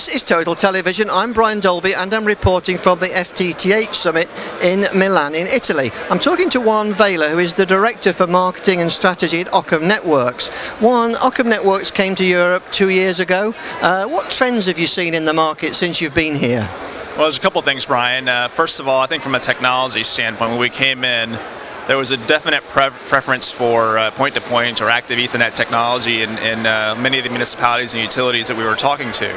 This is Total Television. I'm Brian Dolby and I'm reporting from the FTTH Summit in Milan in Italy. I'm talking to Juan Vela, who is the Director for Marketing and Strategy at Occam Networks. Juan, Occam Networks came to Europe 2 years ago. What trends have you seen in the market since you've been here? Well, there's a couple of things, Brian. First of all, I think from a technology standpoint, when we came in, there was a definite preference for point-to-point or active Ethernet technology in many of the municipalities and utilities that we were talking to.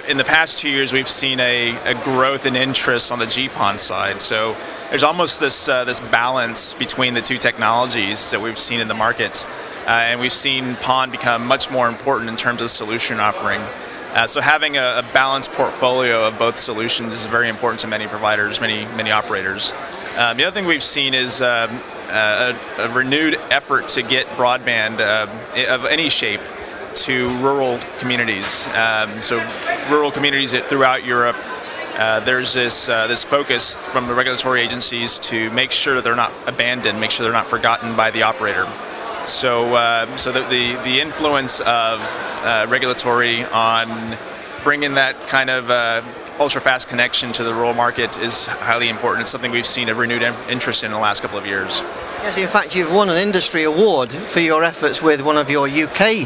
In the past 2 years, we've seen a growth in interest on the GPON side. So there's almost this balance between the two technologies that we've seen in the market. And we've seen PON become much more important in terms of solution offering. So having a balanced portfolio of both solutions is very important to many providers, many operators. The other thing we've seen is a renewed effort to get broadband of any shape to rural communities. So rural communities throughout Europe, there's this focus from the regulatory agencies to make sure they're not abandoned, make sure they're not forgotten by the operator. So, the influence of regulatory on bringing that kind of ultra-fast connection to the rural market is highly important. It's something we've seen a renewed interest in the last couple of years. Yes, in fact, you've won an industry award for your efforts with one of your UK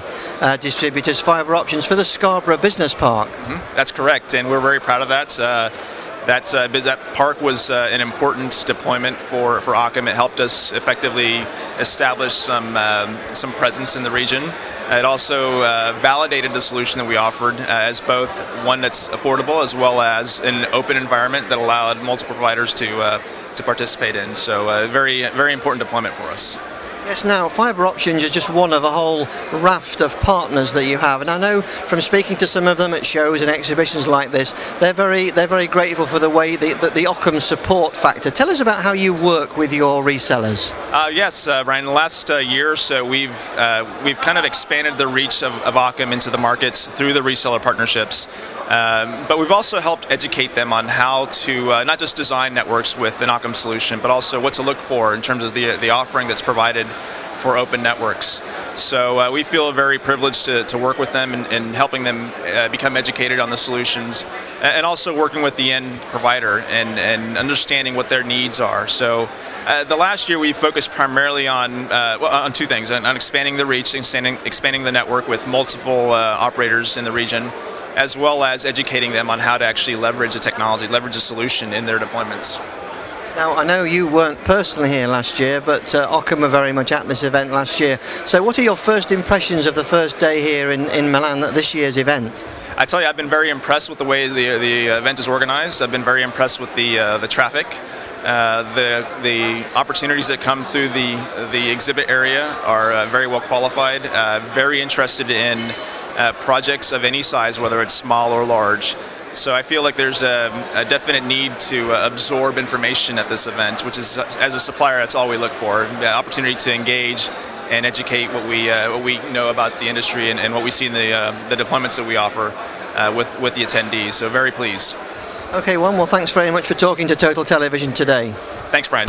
distributors, Fibre Options, for the Scarborough Business Park. Mm-hmm. That's correct, and we're very proud of that. That park was an important deployment for Occam. It helped us effectively establish some presence in the region. It also validated the solution that we offered as both one that's affordable as well as an open environment that allowed multiple providers to participate in. So very important deployment for us. Yes, now Fibre Options is just one of a whole raft of partners that you have, and I know from speaking to some of them at shows and exhibitions like this, they're very grateful for the way that the Occam support factor. Tell us about how you work with your resellers. Yes, Ryan. In the last year or so, we've kind of expanded the reach of Occam into the markets through the reseller partnerships. But we've also helped educate them on how to not just design networks with an Occam solution, but also what to look for in terms of the offering that's provided for open networks. So we feel very privileged to work with them and helping them become educated on the solutions, and also working with the end provider and understanding what their needs are. So the last year we focused primarily on two things: on expanding the reach, expanding the network with multiple operators in the region, as well as educating them on how to actually leverage the technology, leverage a solution in their deployments. Now, I know you weren't personally here last year, but Occam were very much at this event last year. So what are your first impressions of the first day here in Milan at this year's event? I tell you, I've been very impressed with the way the event is organized. I've been very impressed with the traffic. The opportunities that come through the exhibit area are very well qualified, very interested in projects of any size, whether it's small or large. So I feel like there's a definite need to absorb information at this event, which is, as a supplier, that's all we look for. The opportunity to engage and educate what we know about the industry and what we see in the deployments that we offer with the attendees. So very pleased. Okay, Juan, well, thanks very much for talking to Total Television today. Thanks, Brian.